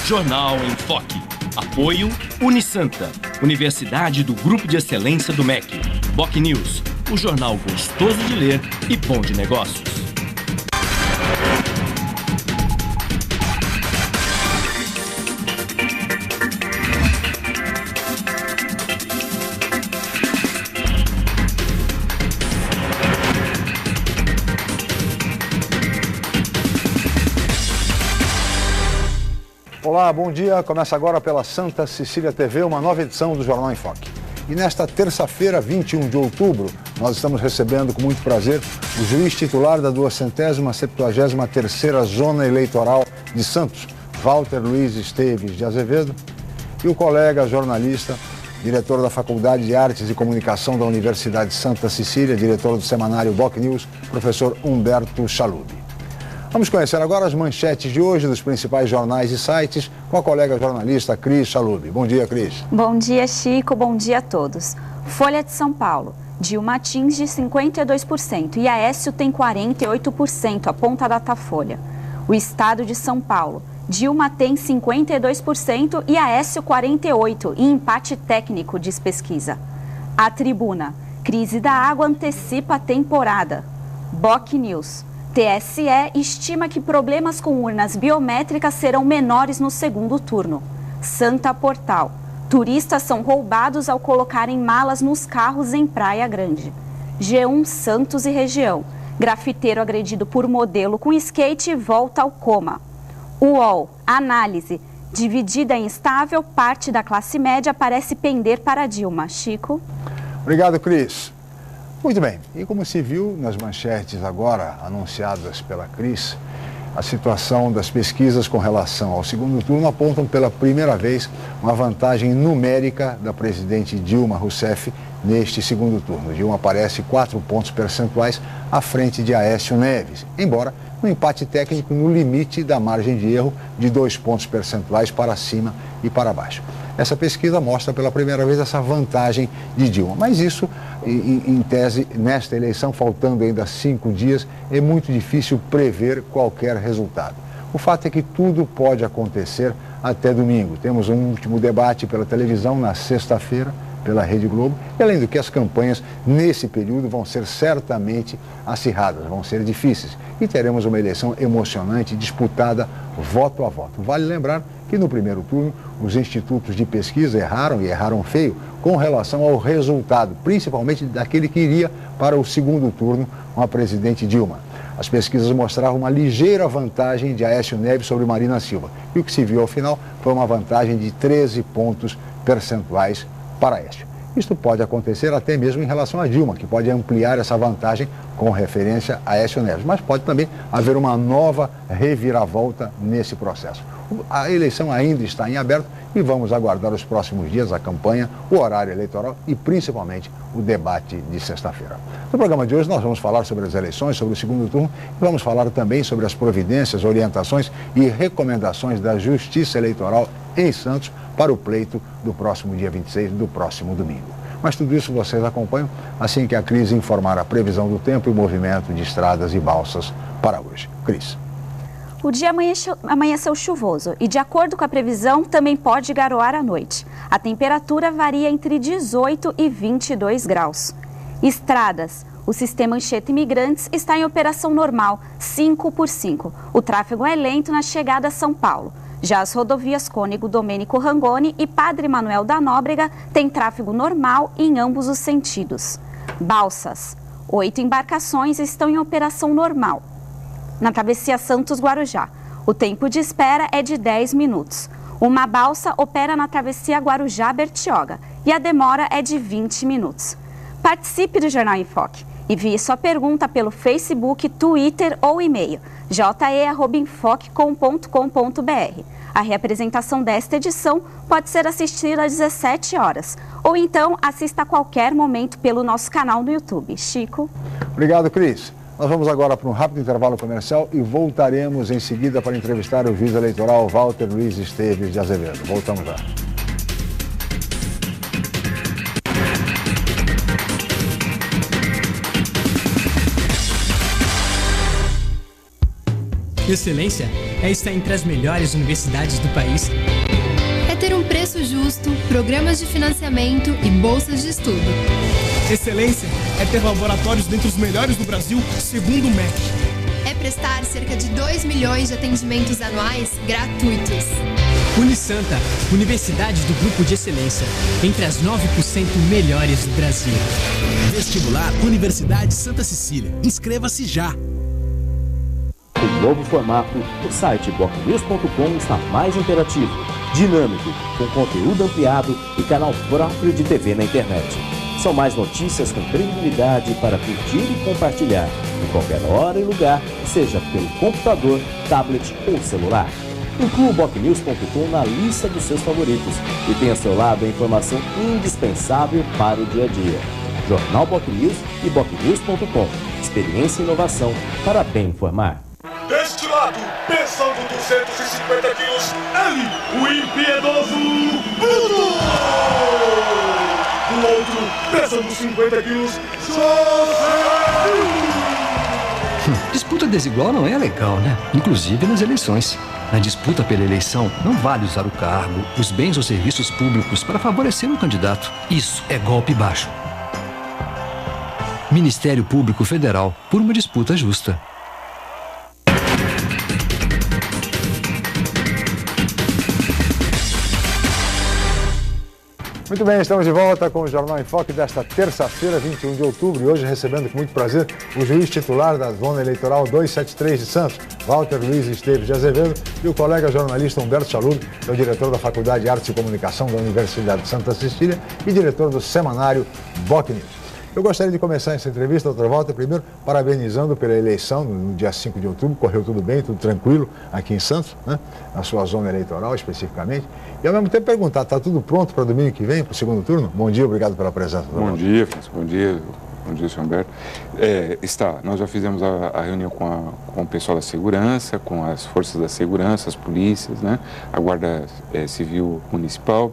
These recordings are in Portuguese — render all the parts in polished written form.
Jornal em Foque. Apoio Unisanta, Universidade do Grupo de Excelência do MEC. BocNews, o jornal gostoso de ler e bom de negócios. Olá, bom dia. Começa agora pela Santa Cecília TV, uma nova edição do Jornal em Foque. E nesta terça-feira, 21 de outubro, nós estamos recebendo com muito prazer o juiz titular da 273ª Zona Eleitoral de Santos, Walter Luiz Esteves de Azevedo, e o colega jornalista, diretor da Faculdade de Artes e Comunicação da Universidade de Santa Cecília, diretor do semanário BocNews, professor Humberto Chalub. Vamos conhecer agora as manchetes de hoje dos principais jornais e sites com a colega jornalista Cris Chalub. Bom dia, Cris. Bom dia, Chico. Bom dia a todos. Folha de São Paulo. Dilma atinge 52% e Aécio tem 48%, aponta a Datafolha. O Estado de São Paulo. Dilma tem 52% e Aécio 48%, em empate técnico, diz pesquisa. A Tribuna. Crise da água antecipa a temporada. BocNews. TSE estima que problemas com urnas biométricas serão menores no segundo turno. Santa Portal. Turistas são roubados ao colocarem malas nos carros em Praia Grande. G1 Santos e região. Grafiteiro agredido por modelo com skate volta ao coma. UOL. Análise. Dividida e instável, parte da classe média parece pender para Dilma. Chico. Obrigado, Cris. Muito bem, e como se viu nas manchetes agora anunciadas pela Cris, a situação das pesquisas com relação ao segundo turno apontam pela primeira vez uma vantagem numérica da presidente Dilma Rousseff neste segundo turno. Dilma aparece 4 pontos percentuais à frente de Aécio Neves, embora um empate técnico no limite da margem de erro de 2 pontos percentuais para cima e para baixo. Essa pesquisa mostra pela primeira vez essa vantagem de Dilma, mas isso, em tese, nesta eleição, faltando ainda 5 dias, é muito difícil prever qualquer resultado. O fato é que tudo pode acontecer até domingo. Temos um último debate pela televisão na sexta-feira, pela Rede Globo, e além do que as campanhas nesse período vão ser certamente acirradas, vão ser difíceis. E teremos uma eleição emocionante, disputada voto a voto. Vale lembrar que no primeiro turno os institutos de pesquisa erraram, e erraram feio, com relação ao resultado, principalmente daquele que iria para o segundo turno com a presidente Dilma. As pesquisas mostravam uma ligeira vantagem de Aécio Neves sobre Marina Silva. E o que se viu ao final foi uma vantagem de 13 pontos percentuais para Aécio. Isto pode acontecer até mesmo em relação a Dilma, que pode ampliar essa vantagem com referência a Aécio Neves. Mas pode também haver uma nova reviravolta nesse processo. A eleição ainda está em aberto e vamos aguardar os próximos dias a campanha, o horário eleitoral e principalmente o debate de sexta-feira. No programa de hoje nós vamos falar sobre as eleições, sobre o segundo turno e vamos falar também sobre as providências, orientações e recomendações da Justiça Eleitoral em Santos para o pleito do próximo dia 26, do próximo domingo. Mas tudo isso vocês acompanham assim que a Cris informar a previsão do tempo e o movimento de estradas e balsas para hoje. Cris. O dia amanheceu chuvoso e, de acordo com a previsão, também pode garoar à noite. A temperatura varia entre 18 e 22 graus. Estradas. O sistema Anchieta Imigrantes está em operação normal, 5x5. O tráfego é lento na chegada a São Paulo. Já as rodovias Cônego Domênico Rangoni e Padre Manuel da Nóbrega têm tráfego normal em ambos os sentidos. Balsas. 8 embarcações estão em operação normal na travessia Santos-Guarujá. O tempo de espera é de 10 minutos. Uma balsa opera na travessia Guarujá-Bertioga e a demora é de 20 minutos. Participe do Jornal em Foque. Envie sua pergunta pelo Facebook, Twitter ou e-mail je@enfoque.com.br. A reapresentação desta edição pode ser assistida às 17 horas ou então assista a qualquer momento pelo nosso canal no YouTube. Chico. Obrigado, Cris. Nós vamos agora para um rápido intervalo comercial e voltaremos em seguida para entrevistar o juiz eleitoral Walter Luiz Esteves de Azevedo. Voltamos já. Excelência é estar entre as melhores universidades do país. É ter um preço justo, programas de financiamento e bolsas de estudo. Excelência é ter laboratórios dentre os melhores do Brasil, segundo o MEC. É prestar cerca de 2 milhões de atendimentos anuais gratuitos. Unisanta, Universidade do Grupo de Excelência, entre as 9% melhores do Brasil. Vestibular Universidade Santa Cecília. Inscreva-se já! O novo formato, o site bocnews.com está mais interativo, dinâmico, com conteúdo ampliado e canal próprio de TV na internet. São mais notícias com credibilidade para curtir e compartilhar, em qualquer hora e lugar, seja pelo computador, tablet ou celular. Inclua o bocnews.com na lista dos seus favoritos e tenha ao seu lado a informação indispensável para o dia a dia. Jornal Bocnews e bocnews.com. Experiência e inovação para bem informar. Deste lado, pesando 250 quilos, ele, o impiedoso Bruno! Do outro, pesando 50 quilos, José! Disputa desigual não é legal, né? Inclusive nas eleições. Na disputa pela eleição, não vale usar o cargo, os bens ou serviços públicos para favorecer um candidato. Isso é golpe baixo. Ministério Público Federal, por uma disputa justa. Muito bem, estamos de volta com o Jornal em Foque desta terça-feira, 21 de outubro, e hoje recebendo com muito prazer o juiz titular da Zona Eleitoral 273 de Santos, Walter Luiz Esteves de Azevedo, e o colega jornalista Humberto Chalub, que é o diretor da Faculdade de Artes e Comunicação da Universidade de Santa Cecília e diretor do semanário BocNews. Eu gostaria de começar essa entrevista, doutor Walter, primeiro parabenizando pela eleição no dia 5 de outubro, correu tudo bem, tudo tranquilo aqui em Santos, né? Na sua zona eleitoral especificamente. E ao mesmo tempo perguntar, está tudo pronto para domingo que vem, para o segundo turno? Bom dia, obrigado pela presença. Bom dia, Francisco, bom dia, senhor Humberto. Nós já fizemos a reunião com o pessoal da segurança, com as forças da segurança, as polícias, né? A Guarda Civil Municipal.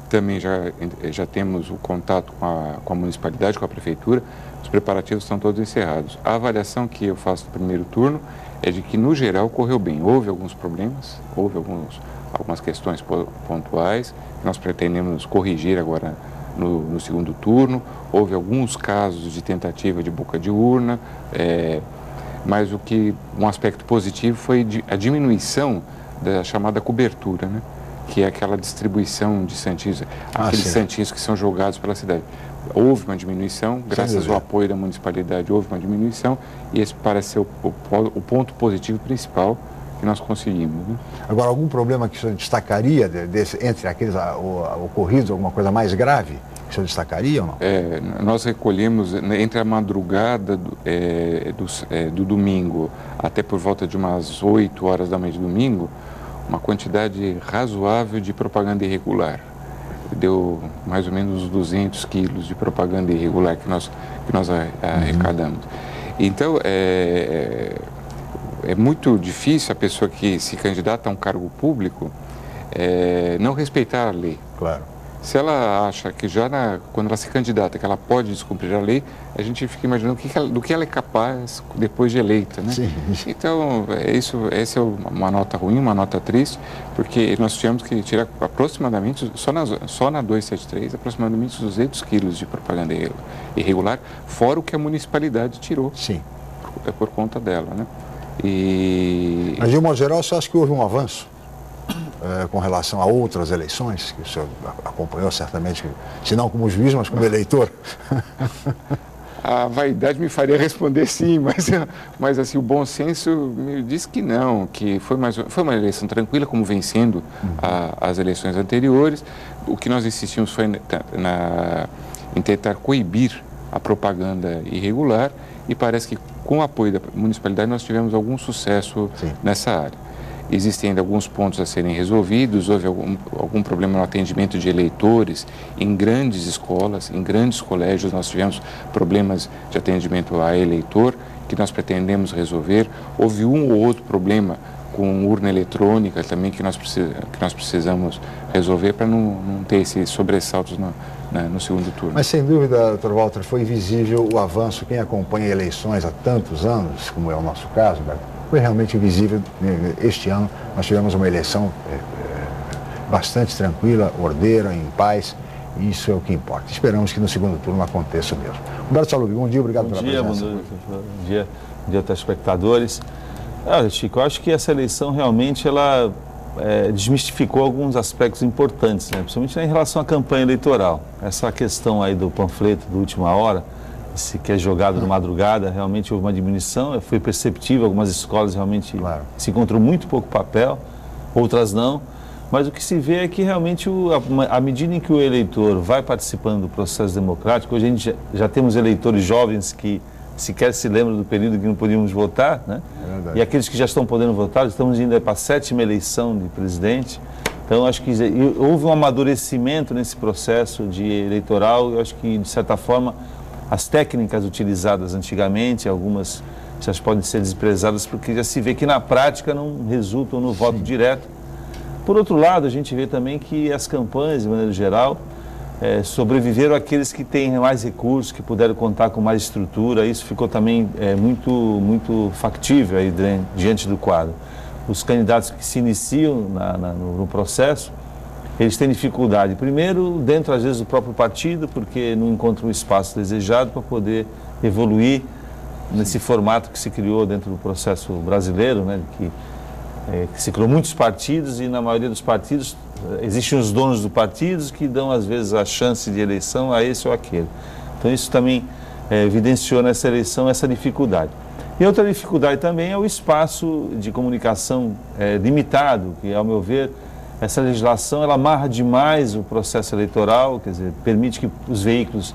Também já temos o contato com a municipalidade, com a prefeitura. Os preparativos estão todos encerrados. A avaliação que eu faço do primeiro turno é de que, no geral, correu bem. Houve alguns problemas, houve algumas questões pontuais que nós pretendemos corrigir agora no segundo turno. Houve alguns casos de tentativa de boca de urna, mas um aspecto positivo foi a diminuição da chamada cobertura, né? Que é aquela distribuição de santinhos, aqueles santinhos que são jogados pela cidade. Houve uma diminuição, graças ao apoio da municipalidade, houve uma diminuição, e esse parece ser o ponto positivo principal que nós conseguimos. Né? Agora, algum problema que o senhor destacaria entre aqueles ocorridos, alguma coisa mais grave, que o senhor destacaria ou não? Nós recolhemos, entre a madrugada do domingo até por volta de umas 8 horas da manhã de domingo, uma quantidade razoável de propaganda irregular. Deu mais ou menos 200 quilos de propaganda irregular que nós arrecadamos. Então, é muito difícil a pessoa que se candidata a um cargo público não respeitar a lei. Claro. Se ela acha que quando ela se candidata, que ela pode descumprir a lei, a gente fica imaginando do que ela é capaz depois de eleita, né? Sim. Então, essa é uma nota ruim, uma nota triste, porque nós tivemos que tirar aproximadamente, só na 273, aproximadamente 200 quilos de propaganda irregular, fora o que a municipalidade tirou. Sim. Por conta dela, né? Mas, de um modo geral, você acha que houve um avanço com relação a outras eleições, que o senhor acompanhou certamente, se não como juiz, mas como eleitor? A vaidade me faria responder sim, mas assim, o bom senso me diz que não, que foi uma eleição tranquila, como vem sendo as eleições anteriores. O que nós insistimos foi em tentar coibir a propaganda irregular, e parece que, com o apoio da municipalidade, nós tivemos algum sucesso nessa área. Existem ainda alguns pontos a serem resolvidos, houve algum problema no atendimento de eleitores em grandes escolas, em grandes colégios. Nós tivemos problemas de atendimento a eleitor que nós pretendemos resolver. Houve um ou outro problema com urna eletrônica também que nós precisamos resolver para não ter esses sobressaltos no segundo turno. Mas, sem dúvida, Dr. Walter, foi visível o avanço. Quem acompanha eleições há tantos anos, como é o nosso caso, foi realmente visível. Este ano nós tivemos uma eleição bastante tranquila, ordeira, em paz, e isso é o que importa. Esperamos que no segundo turno aconteça o mesmo. Humberto Salub, bom dia, obrigado pela presença. Bom dia, telespectadores. Chico, eu acho que essa eleição realmente ela desmistificou alguns aspectos importantes, né? Principalmente em relação à campanha eleitoral. Essa questão aí do panfleto de última hora, que é jogado de madrugada, realmente houve uma diminuição, foi perceptível, algumas escolas realmente se encontrou muito pouco papel, outras não, mas o que se vê é que realmente, à medida em que o eleitor vai participando do processo democrático, hoje a gente já temos eleitores jovens que sequer se lembram do período que não podíamos votar, né? E aqueles que já estão podendo votar, estamos indo para a 7ª eleição de presidente. Então, acho que houve um amadurecimento nesse processo eleitoral. Eu acho que, de certa forma, as técnicas utilizadas antigamente, algumas já podem ser desprezadas, porque já se vê que, na prática, não resultam no voto direto. Por outro lado, a gente vê também que as campanhas, de maneira geral, sobreviveram aqueles que têm mais recursos, que puderam contar com mais estrutura. Isso ficou também muito factível aí diante do quadro. Os candidatos que se iniciam no processo, eles têm dificuldade. Primeiro, dentro às vezes do próprio partido, porque não encontram o espaço desejado para poder evoluir nesse formato que se criou dentro do processo brasileiro, né, que se criou muitos partidos e na maioria dos partidos existem os donos dos partidos que dão às vezes a chance de eleição a esse ou aquele. Então isso também evidenciou nessa eleição essa dificuldade. E outra dificuldade também é o espaço de comunicação limitado, que, ao meu ver, essa legislação ela amarra demais o processo eleitoral, quer dizer, permite que os veículos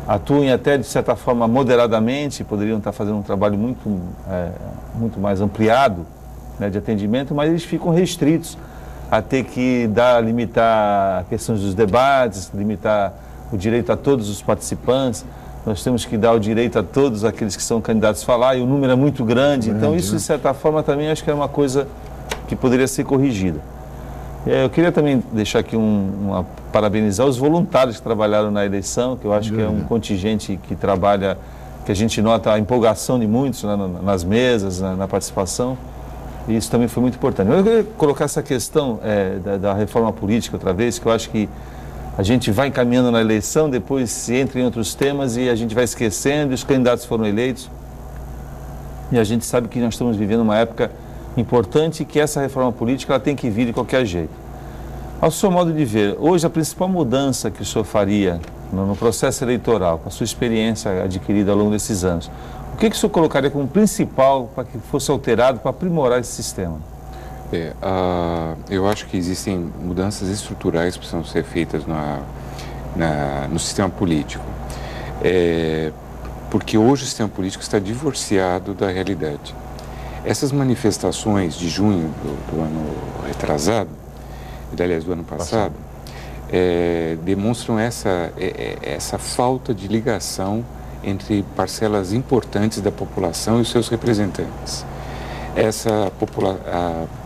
atuem até de certa forma moderadamente, poderiam estar fazendo um trabalho muito mais ampliado, né, de atendimento, mas eles ficam restritos a ter que limitar questões dos debates, limitar o direito a todos os participantes. Nós temos que dar o direito a todos aqueles que são candidatos a falar, e o número é muito grande. Então isso, de certa forma, também acho que é uma coisa que poderia ser corrigida. Eu queria também deixar aqui parabenizar os voluntários que trabalharam na eleição, que eu acho que é um contingente que trabalha, que a gente nota a empolgação de muitos nas mesas, na participação. E isso também foi muito importante. Eu queria colocar essa questão da reforma política outra vez, que eu acho que a gente vai encaminhando na eleição, depois se entra em outros temas e a gente vai esquecendo, e os candidatos foram eleitos. E a gente sabe que nós estamos vivendo uma época importante e que essa reforma política ela tem que vir de qualquer jeito. Ao seu modo de ver, hoje a principal mudança que o senhor faria no processo eleitoral, com a sua experiência adquirida ao longo desses anos, o que o senhor colocaria como principal para que fosse alterado para aprimorar esse sistema? Eu acho que existem mudanças estruturais que precisam ser feitas no sistema político. Porque hoje o sistema político está divorciado da realidade. Essas manifestações de junho do ano retrasado, aliás, do ano passado, demonstram essa falta de ligação entre parcelas importantes da população e os seus representantes.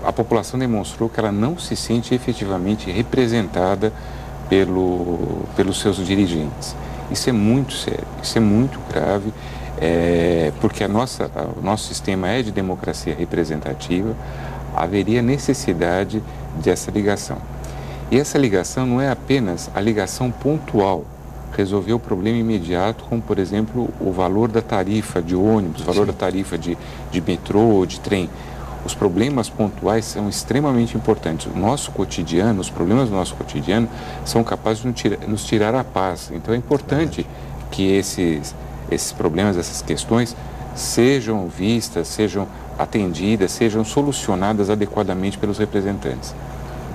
A população demonstrou que ela não se sente efetivamente representada pelos seus dirigentes. Isso é muito sério, isso é muito grave, porque o nosso sistema é de democracia representativa, haveria necessidade dessa ligação. E essa ligação não é apenas a ligação pontual, resolver o problema imediato, como, por exemplo, o valor da tarifa de ônibus, o valor da tarifa de metrô, de trem. Os problemas pontuais são extremamente importantes. O nosso cotidiano, os problemas do nosso cotidiano são capazes de nos tirar a paz. Então é importante que esses problemas, essas questões sejam vistas, sejam atendidas, sejam solucionadas adequadamente pelos representantes.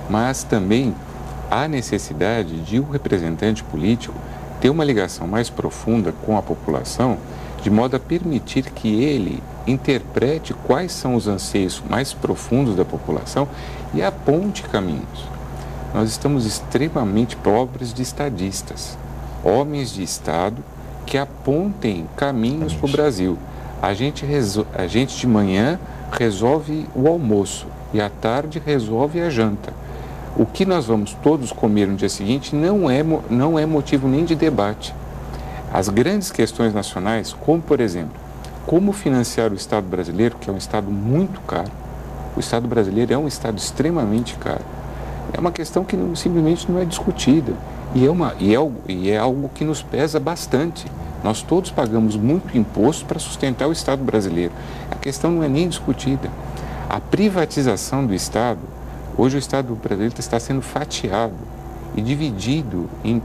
Mas também há necessidade de um representante político ter uma ligação mais profunda com a população, de modo a permitir que ele interprete quais são os anseios mais profundos da população e aponte caminhos. Nós estamos extremamente pobres de estadistas, homens de Estado que apontem caminhos para o Brasil. A gente de manhã resolve o almoço e à tarde resolve a janta. O que nós vamos todos comer no dia seguinte não é motivo nem de debate. As grandes questões nacionais, como por exemplo, como financiar o Estado brasileiro, que é um Estado muito caro. O Estado brasileiro é um Estado extremamente caro. É uma questão que simplesmente não é discutida e é algo que nos pesa bastante. Nós todos pagamos muito imposto para sustentar o Estado brasileiro. A questão não é nem discutida. A privatização do Estado, hoje o Estado brasileiro está sendo fatiado e dividido em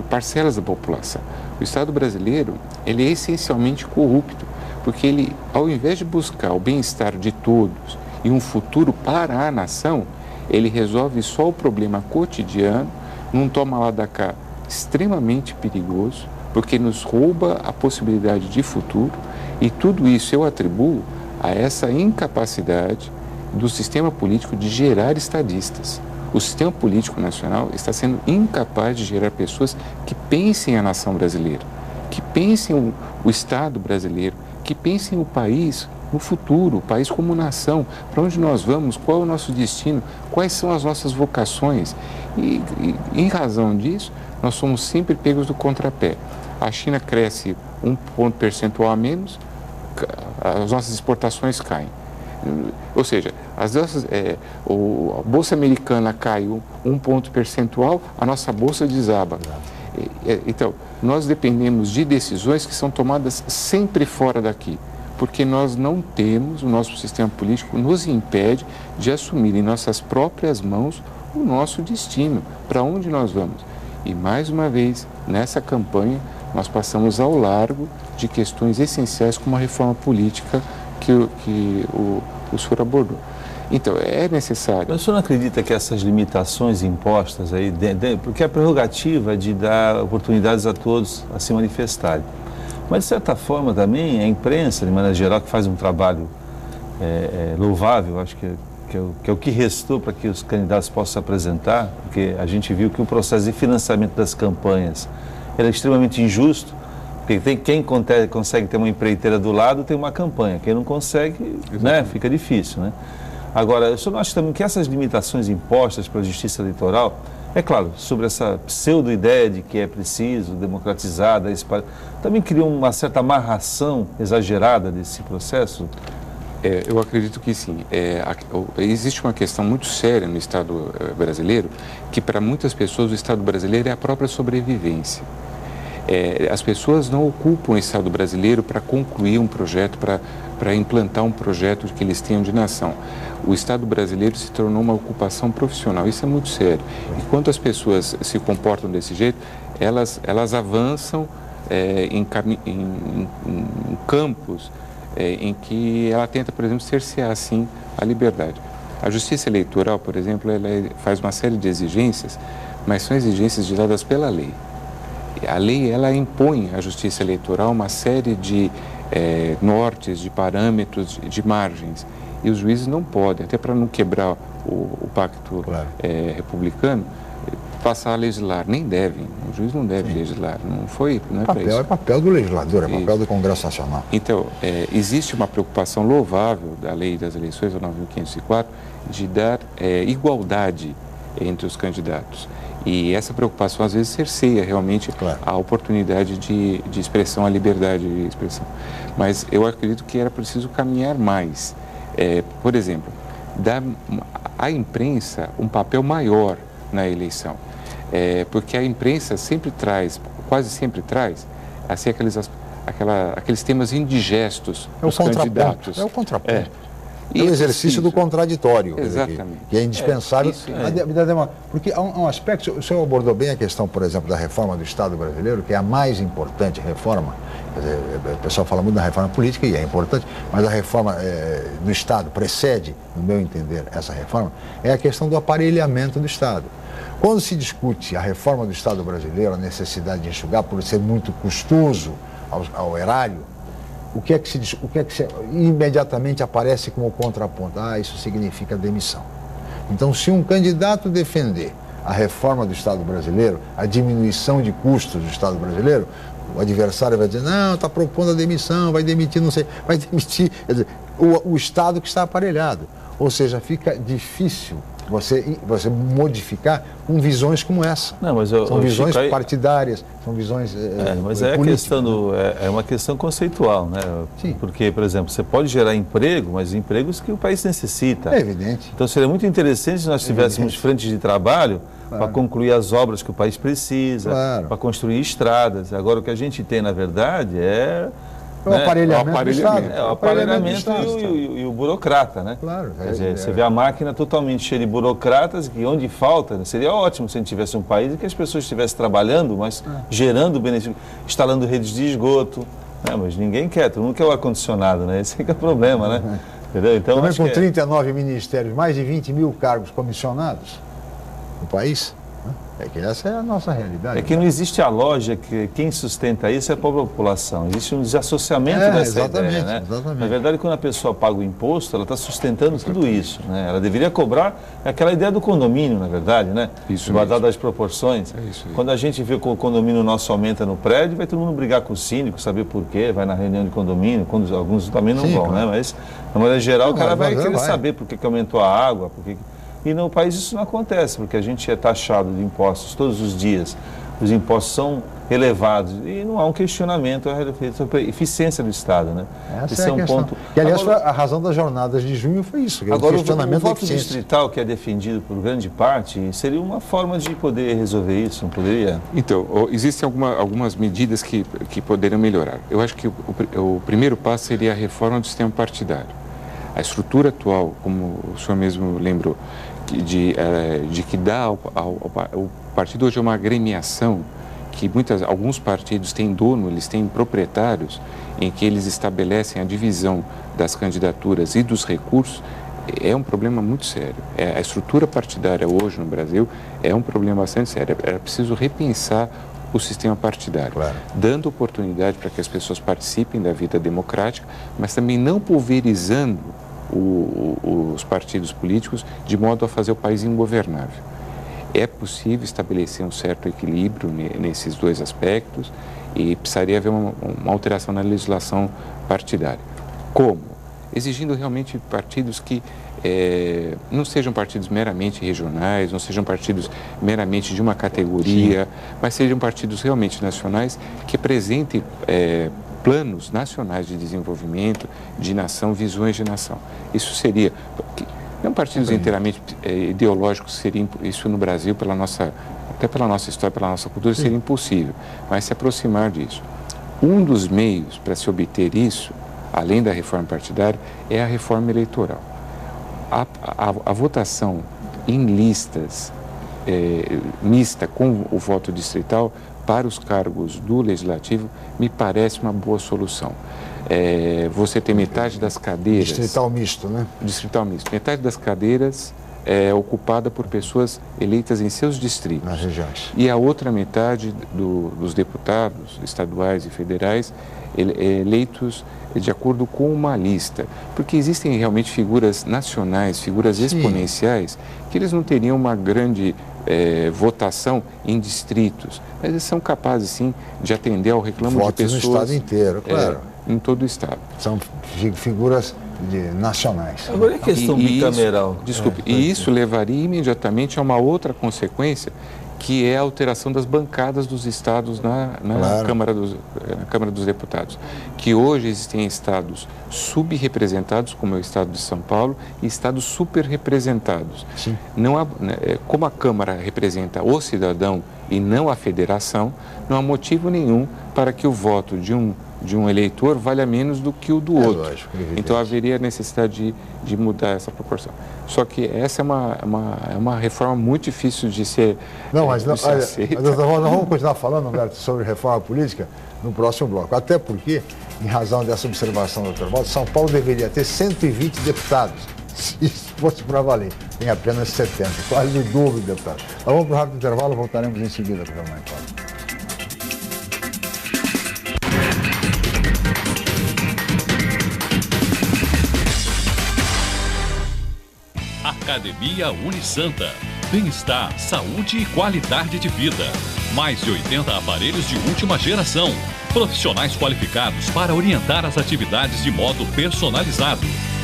parcelas da população. O Estado brasileiro, ele é essencialmente corrupto, porque ele, ao invés de buscar o bem-estar de todos e um futuro para a nação, ele resolve só o problema cotidiano, num toma lá da cá extremamente perigoso, porque nos rouba a possibilidade de futuro, e tudo isso eu atribuo a essa incapacidade do sistema político de gerar estadistas. O sistema político nacional está sendo incapaz de gerar pessoas que pensem a nação brasileira, que pensem o Estado brasileiro, que pensem o país no futuro, o país como nação, para onde nós vamos, qual é o nosso destino, quais são as nossas vocações. E em razão disso, nós somos sempre pegos do contrapé. A China cresce 1 ponto percentual a menos, as nossas exportações caem. Ou seja, a Bolsa Americana cai 1 ponto percentual, a nossa Bolsa desaba. Então, nós dependemos de decisões que são tomadas sempre fora daqui, porque nós não temos, o nosso sistema político nos impede de assumir em nossas próprias mãos o nosso destino, para onde nós vamos. E, mais uma vez, nessa campanha, nós passamos ao largo de questões essenciais como a reforma política que o senhor abordou. Então, é necessário... Mas o senhor não acredita que essas limitações impostas aí, porque a prerrogativa de dar oportunidades a todos a se manifestarem, mas de certa forma também a imprensa, de maneira geral, que faz um trabalho louvável, acho que é o que restou para que os candidatos possam se apresentar, porque a gente viu que o processo de financiamento das campanhas era extremamente injusto, porque quem consegue ter uma empreiteira do lado tem uma campanha, quem não consegue, né, fica difícil, né? Agora, o senhor não acha também que essas limitações impostas pela Justiça Eleitoral, é claro, sobre essa pseudo-ideia de que é preciso democratizar, também criam uma certa amarração exagerada desse processo? Eu acredito que sim. Existe uma questão muito séria no Estado brasileiro, que para muitas pessoas o Estado brasileiro é a própria sobrevivência. As pessoas não ocupam o Estado brasileiro para concluir um projeto, para implantar um projeto que eles tenham de nação. O Estado brasileiro se tornou uma ocupação profissional, isso é muito sério. E quando as pessoas se comportam desse jeito, elas avançam em campos em que ela tenta, por exemplo, cercear, assim, a liberdade. A Justiça Eleitoral, por exemplo, ela faz uma série de exigências, mas são exigências ditadas pela lei. A lei, ela impõe à Justiça Eleitoral uma série de nortes, de parâmetros, de margens. E os juízes não podem, até para não quebrar o pacto republicano, passar a legislar. Nem devem. O juiz não deve legislar. Não é para isso. É papel do legislador, é papel do Congresso Nacional. Então, existe uma preocupação louvável da lei das eleições, a 9.504, de dar igualdade entre os candidatos. E essa preocupação, às vezes, cerceia realmente a oportunidade de expressão, a liberdade de expressão. Mas eu acredito que era preciso caminhar mais. Por exemplo, dar à imprensa um papel maior na eleição. Porque a imprensa quase sempre traz, assim, aqueles temas indigestos dos candidatos. É o contraponto. É o exercício do contraditório. Exatamente. Que é indispensável. Porque há um aspecto, o senhor abordou bem a questão, por exemplo, da reforma do Estado brasileiro, que é a mais importante reforma. Quer dizer, o pessoal fala muito da reforma política e é importante, mas a reforma do Estado precede, no meu entender, essa reforma, é a questão do aparelhamento do Estado. Quando se discute a reforma do Estado brasileiro, a necessidade de enxugar por ser muito custoso ao erário, o que é que imediatamente aparece como contraponto? Isso significa demissão. Então, se um candidato defender a reforma do Estado brasileiro, a diminuição de custos do Estado brasileiro, o adversário vai dizer, não, está propondo a demissão, vai demitir, não sei, quer dizer, o Estado que está aparelhado. Ou seja, fica difícil você modificar com visões como essa. Não, mas são visões partidárias, são visões mas é uma questão conceitual, né? Sim. Porque, por exemplo, você pode gerar emprego, mas empregos que o país necessita. É evidente. Então seria muito interessante se nós tivéssemos frentes de trabalho para concluir as obras que o país precisa, para construir estradas. Agora, o que a gente tem, na verdade, o aparelhamento do Estado. O aparelhamento e o burocrata, né? Claro. Quer dizer, você vê a máquina totalmente cheia de burocratas, que onde falta, né? Seria ótimo se a gente tivesse um país em que as pessoas estivessem trabalhando, mas gerando benefício, instalando redes de esgoto, né? Mas ninguém quer, todo mundo quer o ar-condicionado, né? Esse é o problema, né? Entendeu? Então, também com 39 ministérios, mais de 20 mil cargos comissionados no país. É que essa é a nossa realidade. É que não existe a lógica que quem sustenta isso é a população. Existe um desassociamento dessa ideia, né? Exatamente. Na verdade, quando a pessoa paga o imposto, ela está sustentando tudo isso, né? Ela deveria cobrar aquela ideia do condomínio, na verdade, né? Isso guardado as proporções. É isso aí. Quando a gente vê que o condomínio nosso aumenta no prédio, vai todo mundo brigar com o síndico, saber por quê, vai na reunião de condomínio, quando alguns também não vão, né? Mas, na maneira geral, o cara vai querer saber por que aumentou a água, por que... E no país isso não acontece, porque a gente é taxado de impostos todos os dias. Os impostos são elevados e não há um questionamento a respeito sobre a eficiência do Estado, né? Esse é um ponto. E, aliás, agora, a razão das jornadas de junho foi isso. Que agora, o voto distrital, que é defendido por grande parte, seria uma forma de poder resolver isso, não poderia? Então, existem algumas medidas que poderiam melhorar. Eu acho que o primeiro passo seria a reforma do sistema partidário. A estrutura atual, como o senhor mesmo lembrou, de que dá o partido hoje é uma agremiação que alguns partidos têm dono, eles têm proprietários, em que eles estabelecem a divisão das candidaturas e dos recursos, é um problema muito sério. A estrutura partidária hoje no Brasil é um problema bastante sério. É preciso repensar o sistema partidário, dando oportunidade para que as pessoas participem da vida democrática, mas também não pulverizando os partidos políticos de modo a fazer o país ingovernável. É possível estabelecer um certo equilíbrio nesses dois aspectos e precisaria haver uma alteração na legislação partidária. Como? Exigindo realmente partidos que não sejam partidos meramente regionais, não sejam partidos meramente de uma categoria, mas sejam partidos realmente nacionais que apresentem planos nacionais de desenvolvimento, de nação, visões de nação. Isso seria... Não partidos inteiramente ideológicos, seria isso no Brasil, até pela nossa história, pela nossa cultura, seria impossível, mas se aproximar disso. Um dos meios para se obter isso, além da reforma partidária, é a reforma eleitoral. A votação em listas mista com o voto distrital para os cargos do Legislativo me parece uma boa solução. Você tem metade das cadeiras... Distrital misto, né? Distrital misto. Metade das cadeiras é ocupada por pessoas eleitas em seus distritos. Nas regiões. E a outra metade dos deputados estaduais e federais eleitos de acordo com uma lista. Porque existem realmente figuras nacionais, figuras exponenciais, que eles não teriam uma grande votação em distritos, mas eles são capazes, sim, de atender ao reclamo de pessoas... Votos no estado inteiro, claro. Em todo o estado. São figuras nacionais. Agora é questão bicameral. E isso levaria imediatamente a uma outra consequência, que é a alteração das bancadas dos estados na Câmara dos Deputados. Que hoje existem estados subrepresentados, como é o estado de São Paulo, e estados superrepresentados. Não há, como a Câmara representa o cidadão e não a federação, não há motivo nenhum para que o voto de um eleitor valha menos do que o do outro. Lógico, então haveria necessidade de mudar essa proporção. Só que essa é uma reforma muito difícil de ser aceita. Nós vamos continuar falando, Humberto, sobre reforma política no próximo bloco. Até porque, em razão dessa observação do Dr. Walter, São Paulo deveria ter 120 deputados. Se isso fosse para valer, tem apenas 70, quase o dobro de deputados. Nós vamos para o rápido intervalo, voltaremos em seguida para o programa. Academia Unisanta. Bem-estar, saúde e qualidade de vida. Mais de 80 aparelhos de última geração. Profissionais qualificados para orientar as atividades de modo personalizado.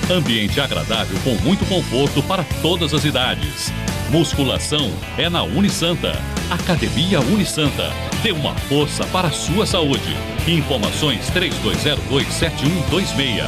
Ambiente agradável com muito conforto para todas as idades. Musculação é na Unisanta. Academia Unisanta. Dê uma força para a sua saúde. Informações 3202-7126.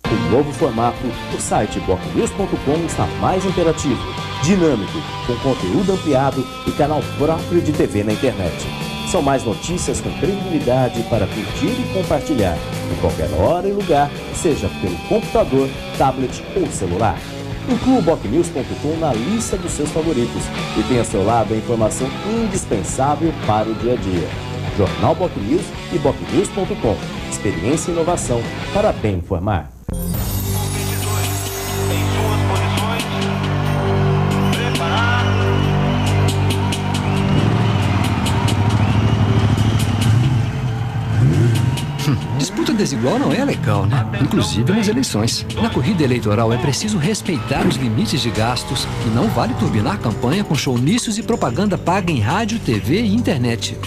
O novo formato do site bocnews.com está mais interativo, dinâmico, com conteúdo ampliado e canal próprio de TV na internet. São mais notícias com credibilidade para curtir e compartilhar, em qualquer hora e lugar, seja pelo computador, tablet ou celular. Inclua o bocnews.com na lista dos seus favoritos e tenha ao seu lado a informação indispensável para o dia a dia. Jornal Bocnews e bocnews.com. Experiência e inovação para bem informar. Disputa desigual não é legal, né? Inclusive nas eleições. Na corrida eleitoral é preciso respeitar os limites de gastos e não vale turbinar campanha com showmícios e propaganda paga em rádio, TV e internet.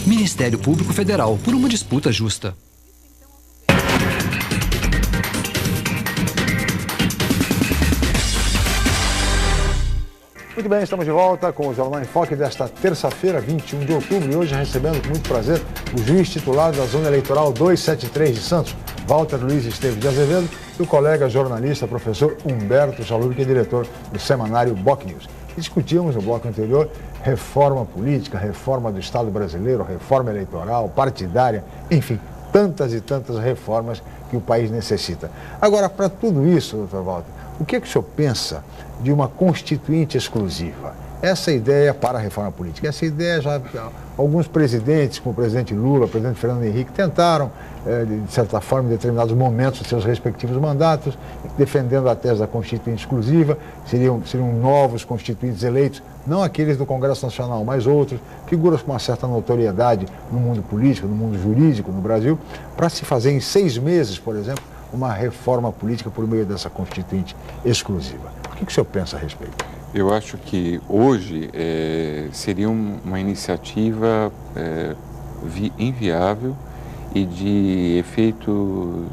Ministério Público Federal, por uma disputa justa. Muito bem, estamos de volta com o Jornal em Foque desta terça-feira, 21 de outubro, e hoje recebendo com muito prazer o juiz titular da Zona Eleitoral 273 de Santos, Walter Luiz Esteves de Azevedo, e o colega jornalista, professor Humberto Chalub, que é diretor do semanário Bocnews. Discutíamos no bloco anterior reforma política, reforma do Estado brasileiro, reforma eleitoral, partidária, enfim, tantas e tantas reformas que o país necessita. Agora, para tudo isso, doutor Walter, o que é que o senhor pensa de uma constituinte exclusiva? Essa ideia para a reforma política, essa ideia já alguns presidentes, como o presidente Lula, o presidente Fernando Henrique, tentaram, de certa forma, em determinados momentos de seus respectivos mandatos, defendendo a tese da constituinte exclusiva, seriam novos constituintes eleitos, não aqueles do Congresso Nacional, mas outros, figuras com uma certa notoriedade no mundo político, no mundo jurídico, no Brasil, para se fazer em 6 meses, por exemplo, uma reforma política por meio dessa constituinte exclusiva. O que o senhor pensa a respeito? Eu acho que hoje seria uma iniciativa inviável e de efeitos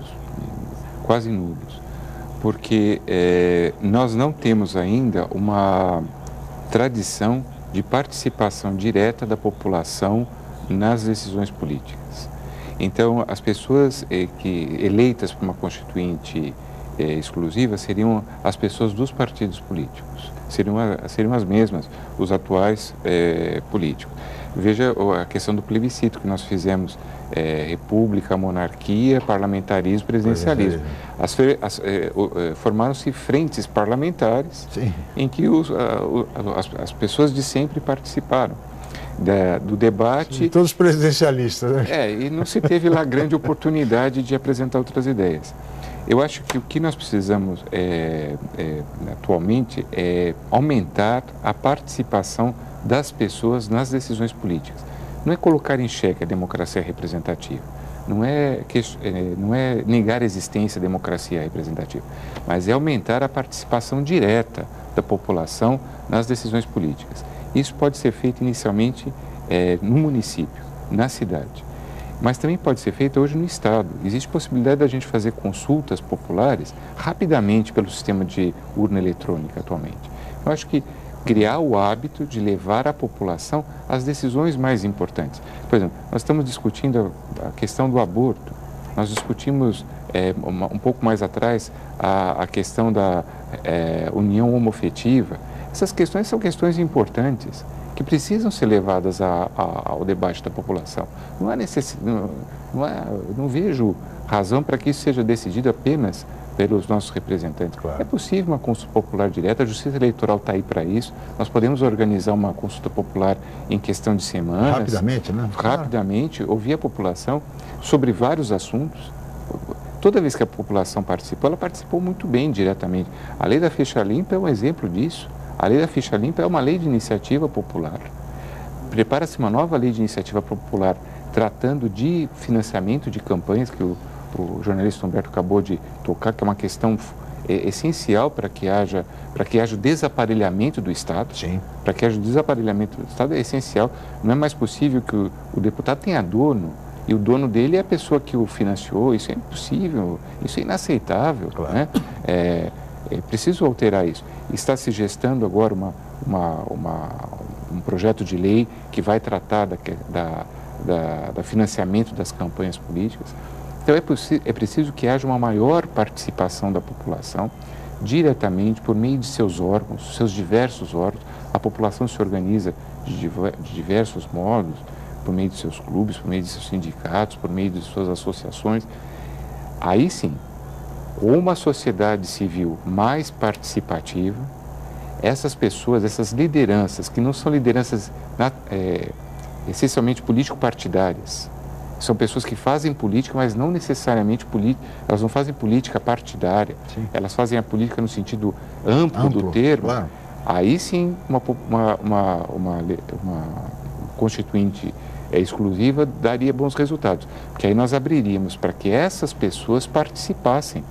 quase nulos, porque nós não temos ainda uma tradição de participação direta da população nas decisões políticas. Então, as pessoas eleitas por uma constituinte exclusiva seriam as pessoas dos partidos políticos, seriam as mesmas, os atuais políticos. Veja a questão do plebiscito que nós fizemos, república, monarquia, parlamentarismo, presidencialismo. Formaram-se frentes parlamentares. Sim. Em que as pessoas de sempre participaram do debate. Sim, todos presidencialistas, né? E não se teve lá grande oportunidade de apresentar outras ideias. Eu acho que o que nós precisamos atualmente é aumentar a participação das pessoas nas decisões políticas. Não é colocar em xeque a democracia representativa, não é negar a existência da democracia representativa, mas é aumentar a participação direta da população nas decisões políticas. Isso pode ser feito inicialmente no município, na cidade. Mas também pode ser feito hoje no Estado. Existe possibilidade da gente fazer consultas populares rapidamente pelo sistema de urna eletrônica atualmente. Eu acho que criar o hábito de levar a população às decisões mais importantes. Por exemplo, nós estamos discutindo a questão do aborto. Nós discutimos um pouco mais atrás a questão da união homofetiva. Essas questões são questões importantes, que precisam ser levadas ao debate da população. Não vejo razão para que isso seja decidido apenas pelos nossos representantes. Claro. É possível uma consulta popular direta, a Justiça Eleitoral está aí para isso. Nós podemos organizar uma consulta popular em questão de semanas. Rapidamente, né? Rapidamente, ouvir a população sobre vários assuntos. Toda vez que a população participou, ela participou muito bem diretamente. A Lei da Ficha Limpa é um exemplo disso. A Lei da Ficha Limpa é uma lei de iniciativa popular. Prepara-se uma nova lei de iniciativa popular tratando de financiamento de campanhas, que o jornalista Humberto acabou de tocar, que é uma questão essencial para que haja o desaparelhamento do Estado. Sim. Para que haja o desaparelhamento do Estado é essencial. Não é mais possível que o deputado tenha dono E o dono dele é a pessoa que o financiou. Isso é impossível, isso é inaceitável. Claro. Né? É preciso alterar isso. Está se gestando agora um projeto de lei que vai tratar do financiamento das campanhas políticas. Então é preciso que haja uma maior participação da população diretamente por meio de seus órgãos, seus diversos órgãos. A população se organiza de diversos modos, por meio de seus clubes, por meio de seus sindicatos, por meio de suas associações. Aí sim, com uma sociedade civil mais participativa, essas pessoas, essas lideranças, que não são lideranças essencialmente político-partidárias, são pessoas que fazem política, mas não necessariamente política, elas não fazem política partidária, sim. Elas fazem a política no sentido amplo do termo. Claro. Aí sim, uma constituinte exclusiva daria bons resultados, porque aí nós abriríamos para que essas pessoas participassem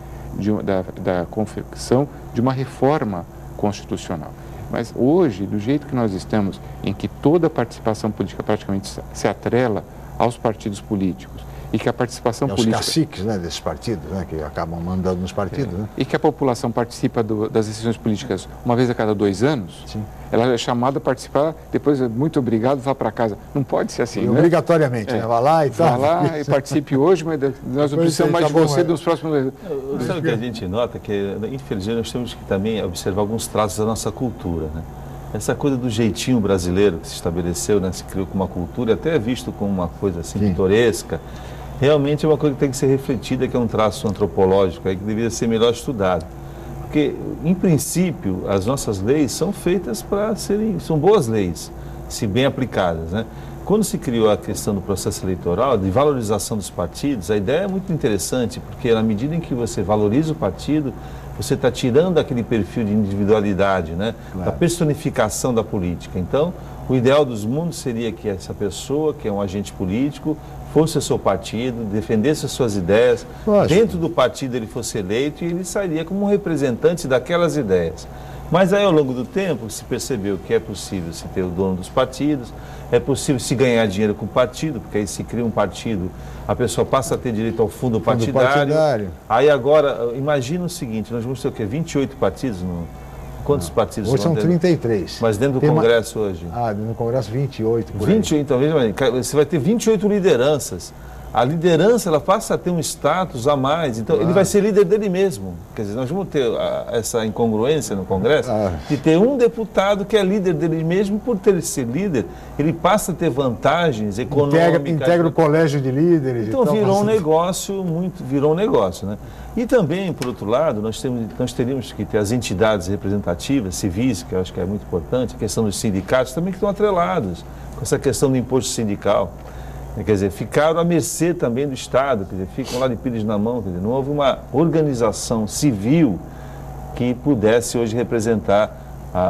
da confecção de uma reforma constitucional. Mas hoje, do jeito que nós estamos, em que toda a participação política praticamente se atrela aos partidos políticos e que a participação política... Os caciques, né, desses partidos, né, que acabam mandando nos partidos. Né? E que a população participa das decisões políticas uma vez a cada 2 anos, sim. Ela é chamada a participar, depois muito obrigado, vá para casa. Não pode ser assim, né? Obrigatoriamente, né? Vá lá e tal. Vá lá e participe hoje, mas nós não precisamos mais de você nos próximos meses. Sabe o que a gente nota? Que, infelizmente, nós temos que também observar alguns traços da nossa cultura, né? Essa coisa do jeitinho brasileiro que se estabeleceu, né? Se criou como uma cultura, até visto como uma coisa assim, pitoresca, realmente é uma coisa que tem que ser refletida, que é um traço antropológico, aí, que deveria ser melhor estudado. Porque, em princípio, as nossas leis são feitas para são boas leis, se bem aplicadas, né? Quando se criou a questão do processo eleitoral, de valorização dos partidos, a ideia é muito interessante, porque na medida em que você valoriza o partido, você está tirando aquele perfil de individualidade, né? Claro. Da personificação da política. Então, o ideal dos mundos seria que essa pessoa, que é um agente político, fosse o seu partido, defendesse as suas ideias, dentro do partido ele fosse eleito e ele sairia como um representante daquelas ideias. Mas aí, ao longo do tempo, se percebeu que é possível se ter o dono dos partidos, é possível se ganhar dinheiro com o partido, porque aí se cria um partido, a pessoa passa a ter direito ao fundo partidário. Aí agora, imagina o seguinte, nós vamos ter o quê? 28 partidos? Quantos partidos hoje são 33. Mas dentro do Congresso hoje? No Congresso 28. 28, então veja bem, você vai ter 28 lideranças. A liderança, ela passa a ter um status a mais, então ele vai ser líder dele mesmo. Quer dizer, nós vamos ter essa incongruência no Congresso de ter um deputado que é líder dele mesmo, por ter ser líder, ele passa a ter vantagens econômicas. Integra o colégio de líderes. Então virou um negócio, virou um negócio, né? E também, por outro lado, nós teríamos que ter as entidades representativas, civis, que eu acho que é muito importante, a questão dos sindicatos também que estão atrelados com essa questão do imposto sindical. Quer dizer, ficaram à mercê também do Estado, quer dizer, ficam lá de pires na mão, quer dizer, não houve uma organização civil que pudesse hoje representar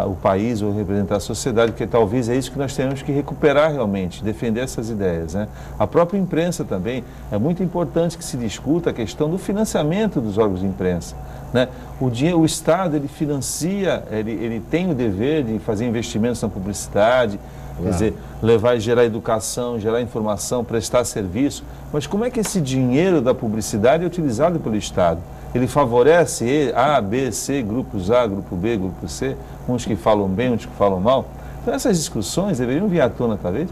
o país ou representar a sociedade, porque talvez é isso que nós temos que recuperar realmente, defender essas ideias, né? A própria imprensa também, é muito importante que se discuta a questão do financiamento dos órgãos de imprensa, né? O Estado, ele financia, ele tem o dever de fazer investimentos na publicidade, quer dizer, levar e gerar educação, gerar informação, prestar serviço. Mas como é que esse dinheiro da publicidade é utilizado pelo Estado? Ele favorece A, B, C, grupos A, grupo B, grupo C, uns que falam bem, uns que falam mal. Então essas discussões deveriam vir à tona, talvez,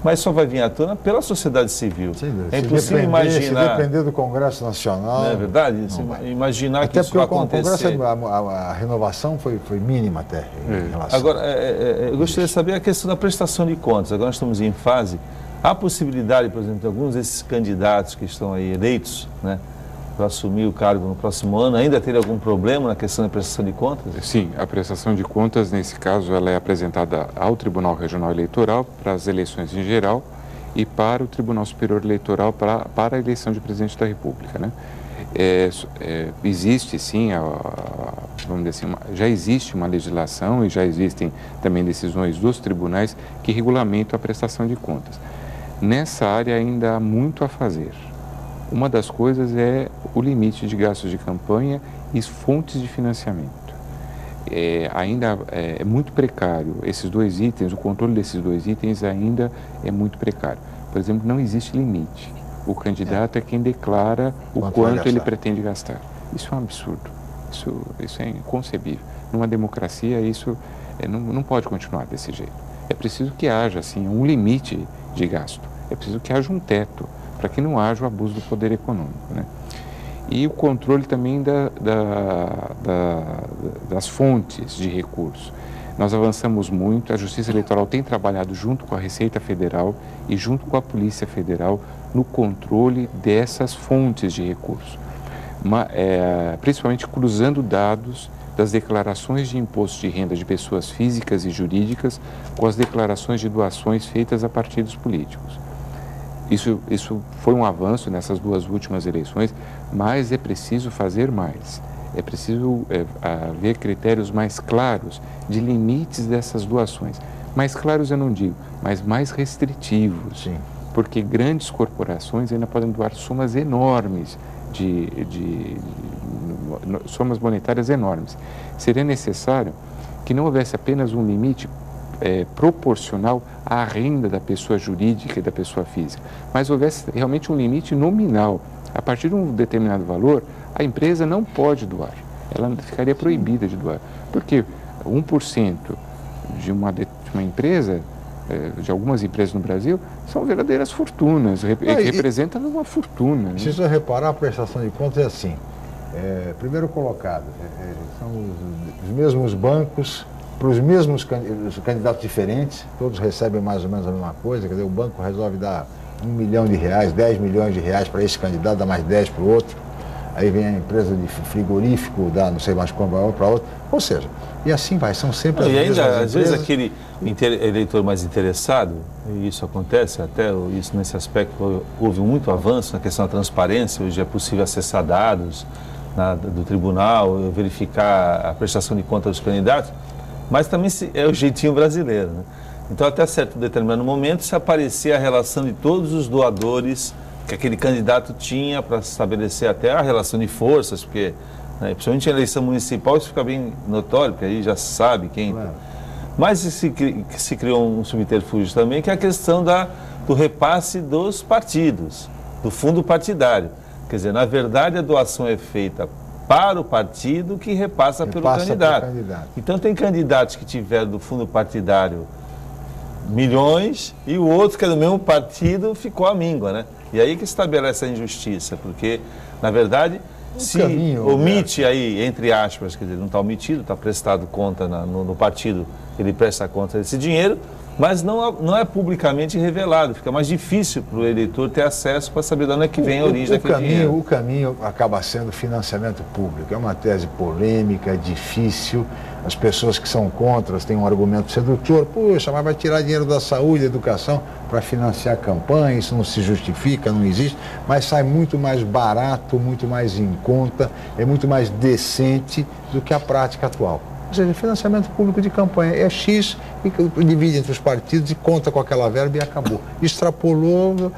mas só vai vir à tona pela sociedade civil. Sim, é impossível imaginar... Se depender do Congresso Nacional... Não é verdade? Imaginar que isso vai acontecer... Até porque o Congresso, a renovação foi mínima até em relação... Agora, eu gostaria de saber a questão da prestação de contas. Agora nós estamos em fase... Há possibilidade, por exemplo, de alguns desses candidatos que estão aí eleitos, né, para assumir o cargo no próximo ano, ainda ter algum problema na questão da prestação de contas? Sim, a prestação de contas, nesse caso, ela é apresentada ao Tribunal Regional Eleitoral para as eleições em geral e para o Tribunal Superior Eleitoral para a eleição de presidente da República, né? Existe sim, vamos dizer assim, já existe uma legislação e já existem também decisões dos tribunais que regulamentam a prestação de contas. Nessa área ainda há muito a fazer. Uma das coisas é o limite de gastos de campanha e fontes de financiamento. Ainda é muito precário esses dois itens, o controle desses dois itens ainda é muito precário. Por exemplo, não existe limite. O candidato é quem declara o quanto ele pretende gastar. Isso é um absurdo. Isso é inconcebível. Numa democracia, isso não pode continuar desse jeito. É preciso que haja, assim, um limite de gasto. É preciso que haja um teto, para que não haja o abuso do poder econômico, né? E o controle também das fontes de recursos. Nós avançamos muito, a Justiça Eleitoral tem trabalhado junto com a Receita Federal e junto com a Polícia Federal no controle dessas fontes de recursos, principalmente cruzando dados das declarações de imposto de renda de pessoas físicas e jurídicas com as declarações de doações feitas a partidos políticos. Isso foi um avanço nessas 2 últimas eleições, mas é preciso fazer mais. É preciso haver critérios mais claros de limites dessas doações. Mais claros eu não digo, mas mais restritivos. Sim. Porque grandes corporações ainda podem doar somas enormes, somas monetárias enormes. Seria necessário que não houvesse apenas um limite proporcional à renda da pessoa jurídica e da pessoa física, mas houvesse realmente um limite nominal. A partir de um determinado valor, a empresa não pode doar, ela ficaria proibida de doar, porque 1% de uma empresa, de algumas empresas no Brasil, são verdadeiras fortunas, representam uma fortuna. Né? Precisa reparar, a prestação de contas é assim, primeiro colocado, são os mesmos bancos, para os mesmos candidatos diferentes, todos recebem mais ou menos a mesma coisa, quer dizer, o banco resolve dar R$1 milhão, 10 milhões de reais para esse candidato, dá mais 10 para o outro, aí vem a empresa de frigorífico, dá não sei mais quanto para outro, ou seja, e assim vai, são sempre as mesmas empresas. Às vezes aquele eleitor mais interessado, e isso acontece, até isso nesse aspecto houve muito avanço na questão da transparência, hoje é possível acessar dados do tribunal, verificar a prestação de contas dos candidatos, mas também é o jeitinho brasileiro, né? Então, até certo determinado momento, se aparecer a relação de todos os doadores que aquele candidato tinha para estabelecer até a relação de forças, porque, né, principalmente em eleição municipal, isso fica bem notório, porque aí já se sabe quem... Claro. Mas se criou um subterfúgio também, que é a questão do repasse dos partidos, do fundo partidário. Quer dizer, na verdade, a doação é feita para o partido que repassa pelo candidato. Então, tem candidatos que tiveram do fundo partidário milhões e o outro, que é do mesmo partido, ficou à míngua, né? E aí que estabelece a injustiça, porque, na verdade, se omite aí, entre aspas, quer dizer, não está omitido, está prestado conta no partido, ele presta conta desse dinheiro, mas não é publicamente revelado, fica mais difícil para o eleitor ter acesso para saber de onde é que vem a origem daquele dinheiro. O caminho acaba sendo financiamento público, é uma tese polêmica, difícil, as pessoas que são contra têm um argumento sedutor, poxa, mas vai tirar dinheiro da saúde, da educação para financiar a campanha, isso não se justifica, não existe, mas sai muito mais barato, muito mais em conta, é muito mais decente do que a prática atual. Ou seja, financiamento público de campanha é X, e divide entre os partidos e conta com aquela verba e acabou. Extrapolou,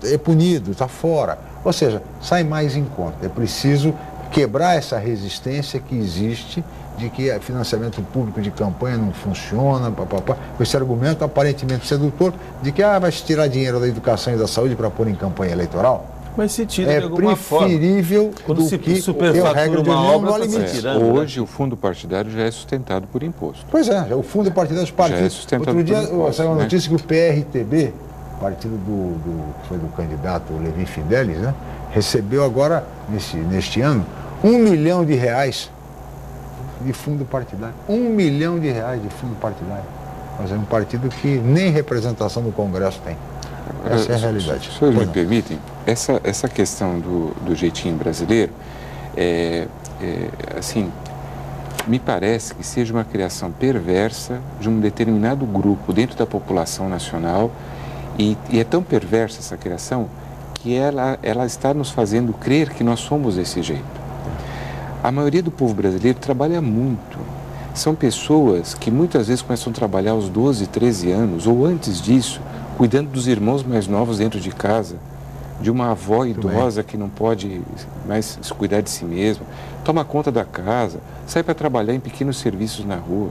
é punido, está fora. Ou seja, sai mais em conta. É preciso quebrar essa resistência que existe de que financiamento público de campanha não funciona, com esse argumento aparentemente sedutor de que vai se tirar dinheiro da educação e da saúde para pôr em campanha eleitoral. Mas se tira de alguma forma. É preferível quando se superfatura uma obra, está tirando. Hoje o fundo partidário já é sustentado por imposto. Pois é, o fundo partidário dos partidos. Já é sustentado por imposto. Outro dia saiu uma notícia que o PRTB, partido foi do candidato Levi Fidelis, né, recebeu agora, neste ano, R$1 milhão de fundo partidário. R$1 milhão de fundo partidário. Mas é um partido que nem representação no Congresso tem. Essa é a realidade. Se os senhores me permitem, essa questão do jeitinho brasileiro, assim, me parece que seja uma criação perversa de um determinado grupo dentro da população nacional e é tão perversa essa criação que ela está nos fazendo crer que nós somos desse jeito. A maioria do povo brasileiro trabalha muito. São pessoas que muitas vezes começam a trabalhar aos 12, 13 anos ou antes disso, cuidando dos irmãos mais novos dentro de casa, de uma avó idosa que não pode mais se cuidar de si mesma, toma conta da casa, sai para trabalhar em pequenos serviços na rua.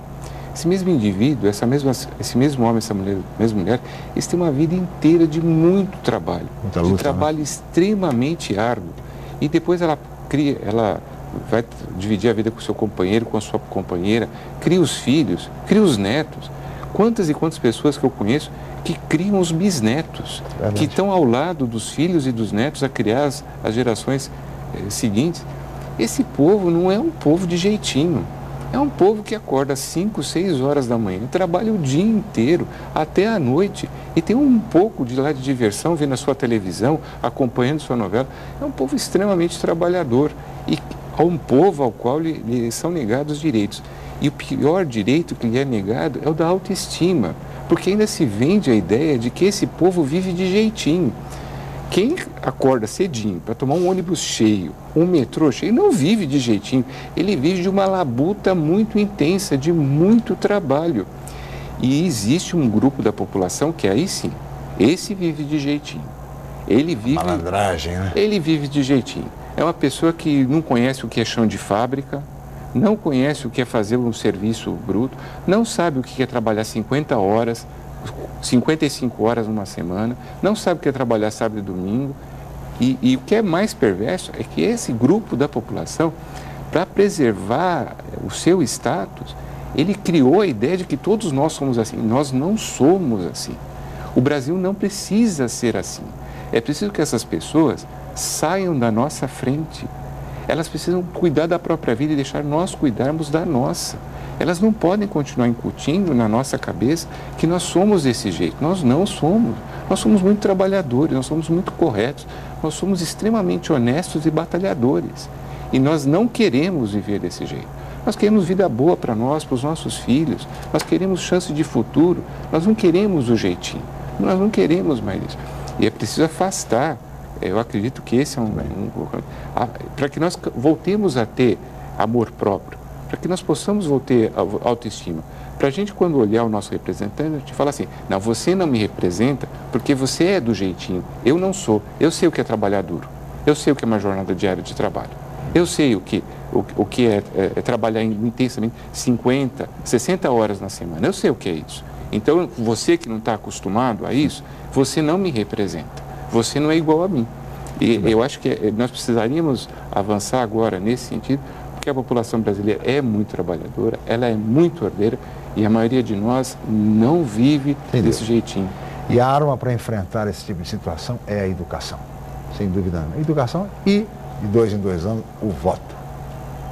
esse mesmo indivíduo, esse mesmo homem, essa mesma mulher, eles têm uma vida inteira de muito trabalho, de trabalho extremamente árduo. E depois ela vai dividir a vida com o seu companheiro, com a sua companheira, cria os filhos, cria os netos. Quantas e quantas pessoas que eu conheço que criam os bisnetos, que estão ao lado dos filhos e dos netos a criar as gerações seguintes. Esse povo não é um povo de jeitinho, é um povo que acorda às 5, 6 horas da manhã, trabalha o dia inteiro, até a noite, e tem um pouco de diversão vendo a sua televisão, acompanhando sua novela. É um povo extremamente trabalhador e é um povo ao qual lhe são negados direitos. E o pior direito que lhe é negado é o da autoestima, porque ainda se vende a ideia de que esse povo vive de jeitinho. Quem acorda cedinho para tomar um ônibus cheio, um metrô cheio, não vive de jeitinho. Ele vive de uma labuta muito intensa, de muito trabalho. E existe um grupo da população que aí sim, esse vive de jeitinho. Ele vive... Malandragem, né? Ele vive de jeitinho. É uma pessoa que não conhece o que é chão de fábrica, não conhece o que é fazer um serviço bruto, não sabe o que é trabalhar 50 horas, 55 horas numa semana, não sabe o que é trabalhar sábado e domingo. E o que é mais perverso é que esse grupo da população, para preservar o seu status, ele criou a ideia de que todos nós somos assim. Nós não somos assim. O Brasil não precisa ser assim. É preciso que essas pessoas saiam da nossa frente. Elas precisam cuidar da própria vida e deixar nós cuidarmos da nossa. Elas não podem continuar incutindo na nossa cabeça que nós somos desse jeito. Nós não somos. Nós somos muito trabalhadores, nós somos muito corretos, nós somos extremamente honestos e batalhadores. E nós não queremos viver desse jeito. Nós queremos vida boa para nós, para os nossos filhos. Nós queremos chance de futuro. Nós não queremos o jeitinho. Nós não queremos mais isso. E é preciso afastar. Eu acredito que esse é para que nós voltemos a ter amor próprio, para que nós possamos voltar a autoestima. Para a gente, quando olhar o nosso representante, a gente fala assim, não, você não me representa porque você é do jeitinho, eu não sou. Eu sei o que é trabalhar duro, eu sei o que é uma jornada diária de trabalho, eu sei o que é trabalhar intensamente 50, 60 horas na semana, eu sei o que é isso. Então, você que não está acostumado a isso, você não me representa. Você não é igual a mim. E eu acho que nós precisaríamos avançar agora nesse sentido, porque a população brasileira é muito trabalhadora, ela é muito ordeira e a maioria de nós não vive desse jeitinho. E a arma para enfrentar esse tipo de situação é a educação, sem dúvida nenhuma. Educação e, de 2 em 2 anos, o voto.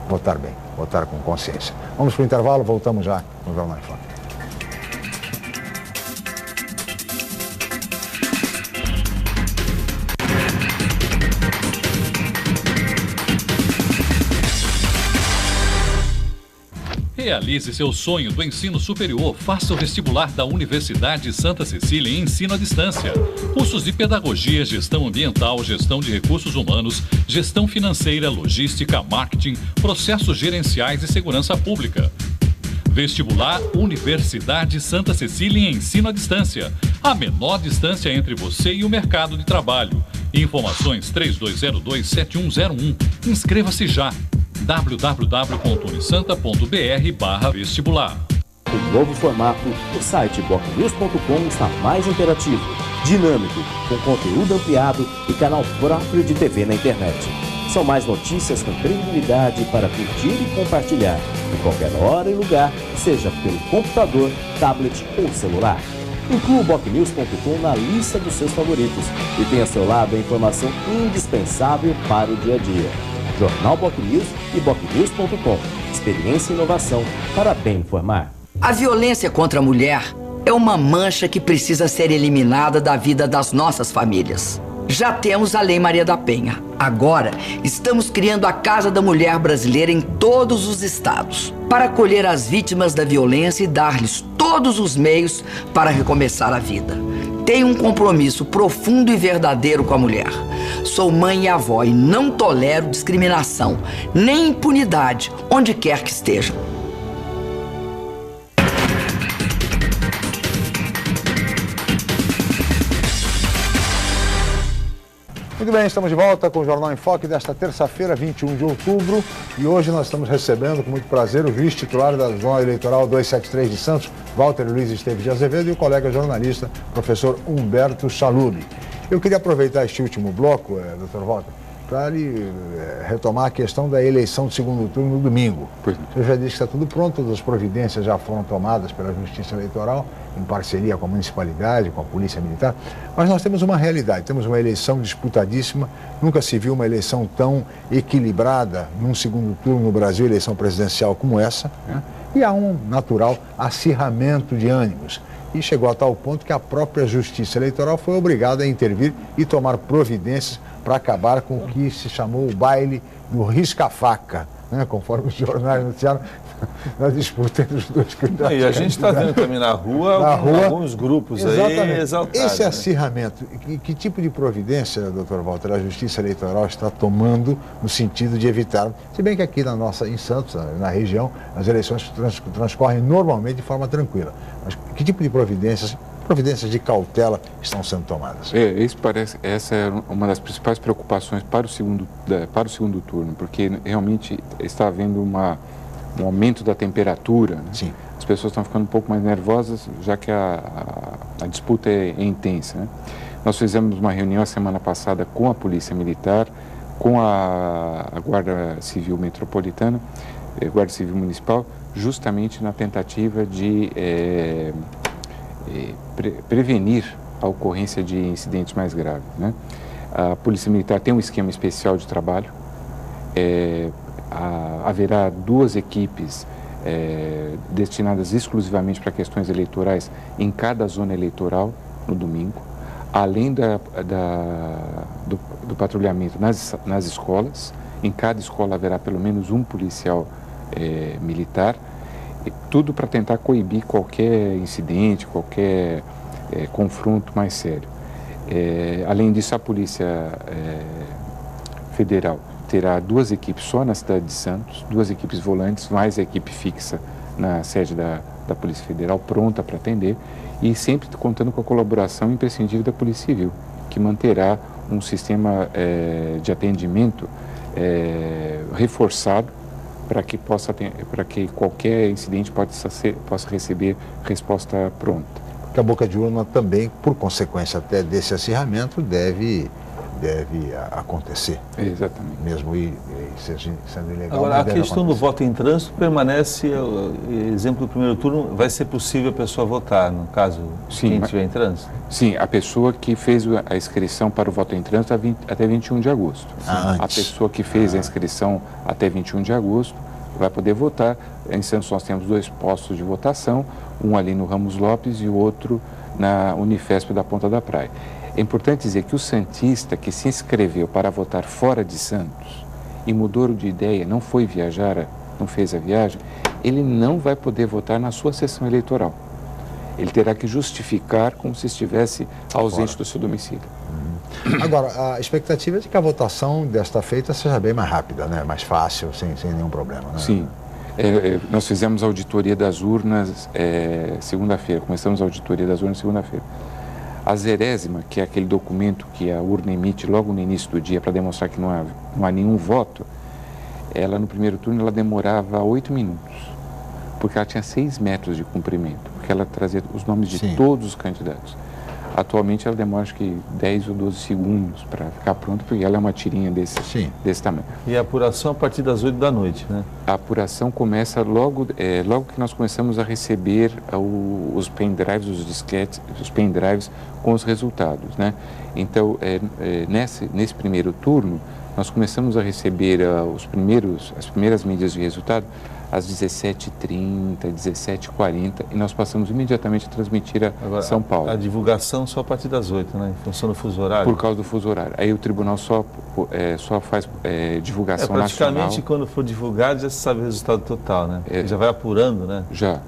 Votar bem, votar com consciência. Vamos para o intervalo, voltamos já no Jornal em Foco. Realize seu sonho do ensino superior. Faça o vestibular da Universidade Santa Cecília em ensino à distância. Cursos de pedagogia, gestão ambiental, gestão de recursos humanos, gestão financeira, logística, marketing, processos gerenciais e segurança pública. Vestibular Universidade Santa Cecília em ensino à distância. A menor distância entre você e o mercado de trabalho. Informações 3202-7101. Inscreva-se já. www.unisanta.br/vestibular. O novo formato do site bocnews.com está mais interativo, dinâmico, com conteúdo ampliado e canal próprio de TV na internet. São mais notícias com credibilidade para curtir e compartilhar, em qualquer hora e lugar, seja pelo computador, tablet ou celular. Inclua o bocnews.com na lista dos seus favoritos e tenha ao seu lado a informação indispensável para o dia a dia. Jornal BocNews e bocnews.com. Experiência e inovação para bem informar. A violência contra a mulher é uma mancha que precisa ser eliminada da vida das nossas famílias. Já temos a Lei Maria da Penha. Agora, estamos criando a Casa da Mulher Brasileira em todos os estados, para acolher as vítimas da violência e dar-lhes todos os meios para recomeçar a vida. Tenho um compromisso profundo e verdadeiro com a mulher. Sou mãe e avó e não tolero discriminação, nem impunidade, onde quer que esteja. Muito bem, estamos de volta com o Jornal em Foque desta terça-feira, 21 de outubro. E hoje nós estamos recebendo com muito prazer o vice-titular da Zona Eleitoral 273 de Santos, Walter Luiz Esteves de Azevedo, e o colega jornalista, professor Humberto Chalub. Eu queria aproveitar este último bloco, doutor Walter, para retomar a questão da eleição do segundo turno no domingo. Você já disse que está tudo pronto, todas as providências já foram tomadas pela Justiça Eleitoral, em parceria com a municipalidade, com a Polícia Militar, mas nós temos uma realidade, temos uma eleição disputadíssima, nunca se viu uma eleição tão equilibrada num segundo turno no Brasil, eleição presidencial como essa, né? E há um natural acirramento de ânimos. E chegou a tal ponto que a própria Justiça Eleitoral foi obrigada a intervir e tomar providências para acabar com o que se chamou o baile do risca-faca, né? Conforme os jornais noticiaram, na disputa entre os dois candidatos. E a gente está vendo também na rua alguns grupos aí exaltados. Esse acirramento, que tipo de providência, doutor Walter, a Justiça Eleitoral está tomando no sentido de evitar, se bem que aqui em Santos, na região, as eleições transcorrem normalmente de forma tranquila, mas que tipo de providências de cautela estão sendo tomadas? Essa é uma das principais preocupações para o segundo turno, porque realmente está havendo um aumento da temperatura. Né? Sim. As pessoas estão ficando um pouco mais nervosas, já que a disputa é intensa. Né? Nós fizemos uma reunião a semana passada com a Polícia Militar, com a Guarda Civil Metropolitana, Guarda Civil Municipal, justamente na tentativa de prevenir a ocorrência de incidentes mais graves. Né? A Polícia Militar tem um esquema especial de trabalho, haverá 2 equipes destinadas exclusivamente para questões eleitorais em cada zona eleitoral no domingo, além do patrulhamento nas escolas. Em cada escola haverá pelo menos um policial militar, tudo para tentar coibir qualquer incidente, qualquer confronto mais sério. Além disso, a Polícia Federal terá 2 equipes só na cidade de Santos, 2 equipes volantes, mais a equipe fixa na sede da Polícia Federal, pronta para atender, e sempre contando com a colaboração imprescindível da Polícia Civil, que manterá um sistema de atendimento reforçado para que qualquer incidente possa receber resposta pronta. Porque a boca de urna também, por consequência até desse acirramento, deve acontecer. Exatamente. Mesmo sendo ilegal. Agora, a questão do voto em trânsito permanece, exemplo do primeiro turno, vai ser possível a pessoa votar, no caso, quem estiver em trânsito? Sim, a pessoa que fez a inscrição para o voto em trânsito até 21 de agosto. A pessoa que fez a inscrição até 21 de agosto vai poder votar. Em Santos nós temos 2 postos de votação, um ali no Ramos Lopes e o outro na Unifesp da Ponta da Praia. É importante dizer que o santista que se inscreveu para votar fora de Santos e mudou de ideia, não foi viajar, não fez a viagem, ele não vai poder votar na sua sessão eleitoral. Ele terá que justificar como se estivesse ausente do seu domicílio. Agora, a expectativa é de que a votação desta feita seja bem mais rápida, né? Mais fácil, sem nenhum problema. Né? Sim. Nós fizemos a auditoria das urnas segunda-feira, começamos a auditoria das urnas segunda-feira. A zerésima, que é aquele documento que a urna emite logo no início do dia para demonstrar que não há nenhum voto, ela no primeiro turno ela demorava 8 minutos, porque ela tinha 6 metros de comprimento, porque ela trazia os nomes de todos os candidatos. Atualmente ela demora acho que 10 ou 12 segundos para ficar pronta, porque ela é uma tirinha desse tamanho. E a apuração a partir das 8 da noite, né? A apuração começa logo que nós começamos a receber os pendrives, os disquetes, os pendrives com os resultados, né? Então, nesse primeiro turno, nós começamos a receber as primeiras mídias de resultado às 17h30, 17h40, e nós passamos imediatamente a transmitir a São Paulo. A divulgação só a partir das 8, né? Em função do fuso horário? Por causa do fuso horário. Aí o tribunal só faz divulgação praticamente nacional. Quando for divulgado já se sabe o resultado total, né? Já vai apurando, né? Já.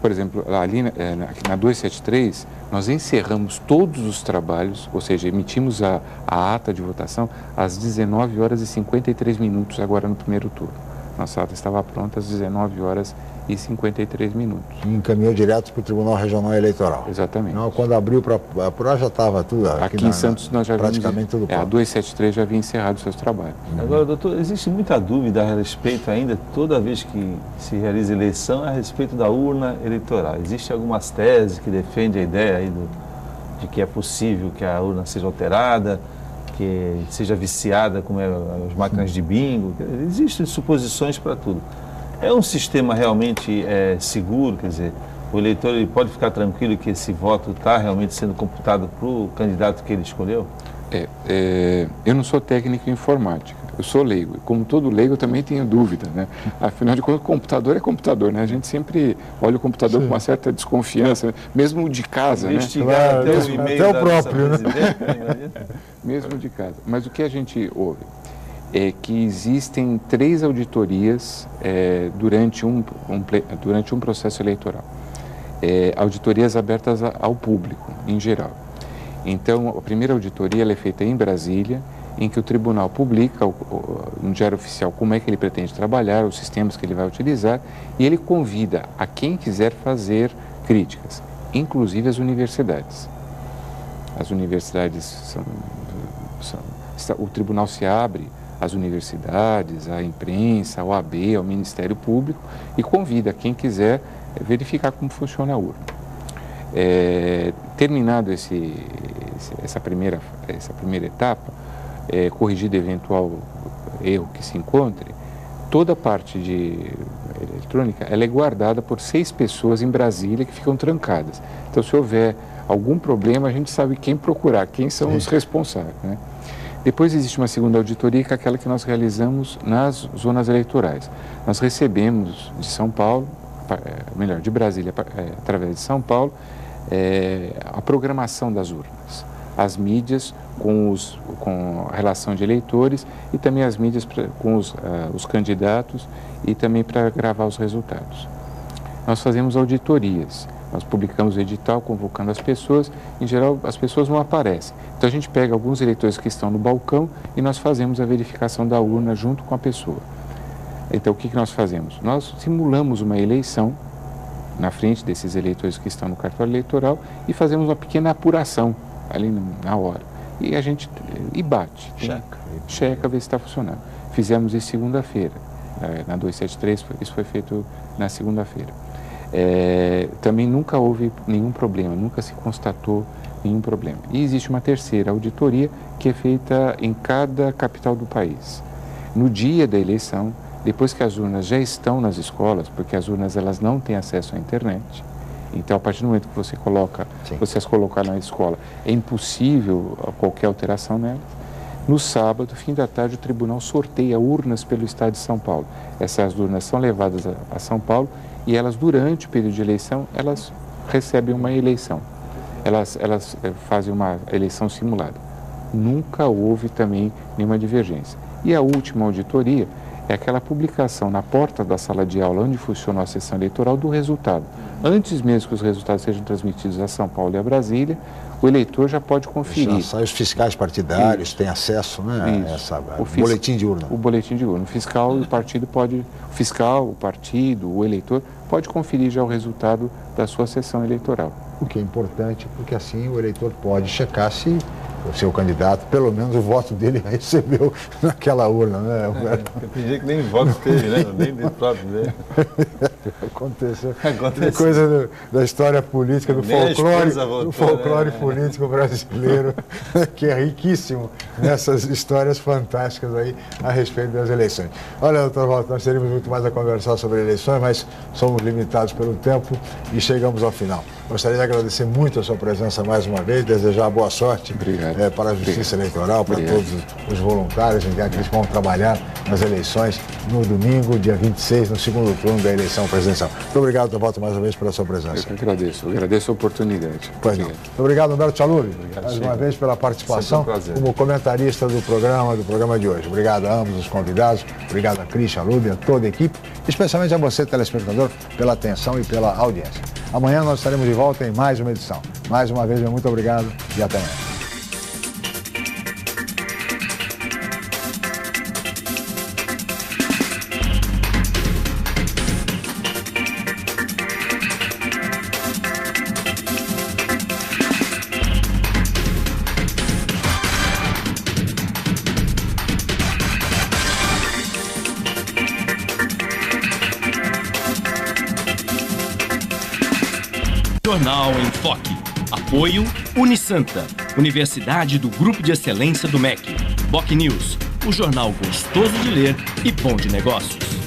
Por exemplo, ali na 273, nós encerramos todos os trabalhos, ou seja, emitimos a ata de votação às 19h53 agora no primeiro turno. Nossa ata estava pronta às 19h53. E encaminhou direto para o Tribunal Regional Eleitoral. Exatamente. Não, quando abriu para apurar já estava tudo... Aqui em Santos nós já praticamente tudo pronto. A 273 já havia encerrado seus trabalhos. Agora, doutor, existe muita dúvida a respeito ainda, toda vez que se realiza eleição, a respeito da urna eleitoral. Existem algumas teses que defendem a ideia aí de que é possível que a urna seja alterada, que seja viciada como as máquinas de bingo. Existem suposições para tudo. É um sistema realmente seguro, quer dizer, o eleitor ele pode ficar tranquilo que esse voto está realmente sendo computado para o candidato que ele escolheu? Eu não sou técnico em informática, eu sou leigo. Como todo leigo, eu também tenho dúvida, né? Afinal de contas, computador é computador, né? A gente sempre olha o computador com uma certa desconfiança, né? Mesmo de casa, né? Investigar até o e-mail até o próprio, né? Mesmo de casa. Mas o que a gente ouve é que existem 3 auditorias durante um processo eleitoral. Auditorias abertas ao público, em geral. Então, a primeira auditoria ela é feita em Brasília, em que o tribunal publica no Diário Oficial como é que ele pretende trabalhar, os sistemas que ele vai utilizar, e ele convida a quem quiser fazer críticas, inclusive as universidades. As universidades o tribunal se abre às universidades, à imprensa, ao OAB, ao Ministério Público, e convida quem quiser verificar como funciona a urna. Terminado essa primeira etapa, corrigido eventual erro que se encontre, toda a parte de eletrônica ela é guardada por 6 pessoas em Brasília que ficam trancadas. Então, se houver algum problema, a gente sabe quem procurar, quem são os responsáveis, né? Depois existe uma segunda auditoria, que é aquela que nós realizamos nas zonas eleitorais. Nós recebemos de São Paulo, de Brasília, através de São Paulo, a programação das urnas, as mídias com a relação de eleitores e também as mídias com os candidatos e também para gravar os resultados. Nós fazemos auditorias, nós publicamos o edital convocando as pessoas, em geral as pessoas não aparecem. Então a gente pega alguns eleitores que estão no balcão e nós fazemos a verificação da urna junto com a pessoa. Então o que nós fazemos? Nós simulamos uma eleição na frente desses eleitores que estão no cartório eleitoral e fazemos uma pequena apuração ali na hora. E a gente bate, checa, vê se está funcionando. Fizemos isso segunda-feira, na 273, isso foi feito na segunda-feira. Também nunca houve nenhum problema, nunca se constatou nenhum problema. E existe uma terceira auditoria que é feita em cada capital do país. No dia da eleição, depois que as urnas já estão nas escolas, porque as urnas elas não têm acesso à internet, então a partir do momento que você as colocar na escola, é impossível qualquer alteração nelas. No sábado, fim da tarde, o tribunal sorteia urnas pelo estado de São Paulo. Essas urnas são levadas a São Paulo e elas, durante o período de eleição, elas recebem uma eleição. Elas fazem uma eleição simulada. Nunca houve também nenhuma divergência. E a última auditoria é aquela publicação na porta da sala de aula onde funcionou a sessão eleitoral do resultado. Antes mesmo que os resultados sejam transmitidos a São Paulo e a Brasília, o eleitor já pode conferir. Já sai os fiscais partidários, têm acesso, né, a boletim de urna. O boletim de urna. O fiscal e o partido o fiscal, o partido, o eleitor pode conferir já o resultado da sua sessão eleitoral. O que é importante, porque assim o eleitor pode checar se o seu candidato, pelo menos o voto dele recebeu naquela urna, né? Eu pedi que nem voto teve, né? Nem do próprio dele. Aconteceu. Coisa da história política, do folclore político brasileiro, que é riquíssimo nessas histórias fantásticas aí a respeito das eleições. Olha, doutor Walter, nós teríamos muito mais a conversar sobre eleições, mas somos limitados pelo tempo e chegamos ao final. Gostaria de agradecer muito a sua presença mais uma vez, desejar boa sorte para a Justiça Eleitoral, para todos os voluntários que vão trabalhar nas eleições no domingo, dia 26, no segundo turno da eleição presidencial. Muito obrigado, doutor Walter, mais uma vez pela sua presença. Eu que agradeço a oportunidade. Muito obrigado, Humberto Chalub, mais uma vez pela participação como comentarista do programa de hoje. Obrigado a ambos os convidados, obrigado a Cris Chalub, a toda a equipe, especialmente a você, telespectador, pela atenção e pela audiência. Amanhã nós estaremos de volta em mais uma edição. Mais uma vez, muito obrigado e até amanhã. Jornal em Foque. Apoio Unisanta, Universidade do Grupo de Excelência do MEC. BocNews, o jornal gostoso de ler e bom de negócios.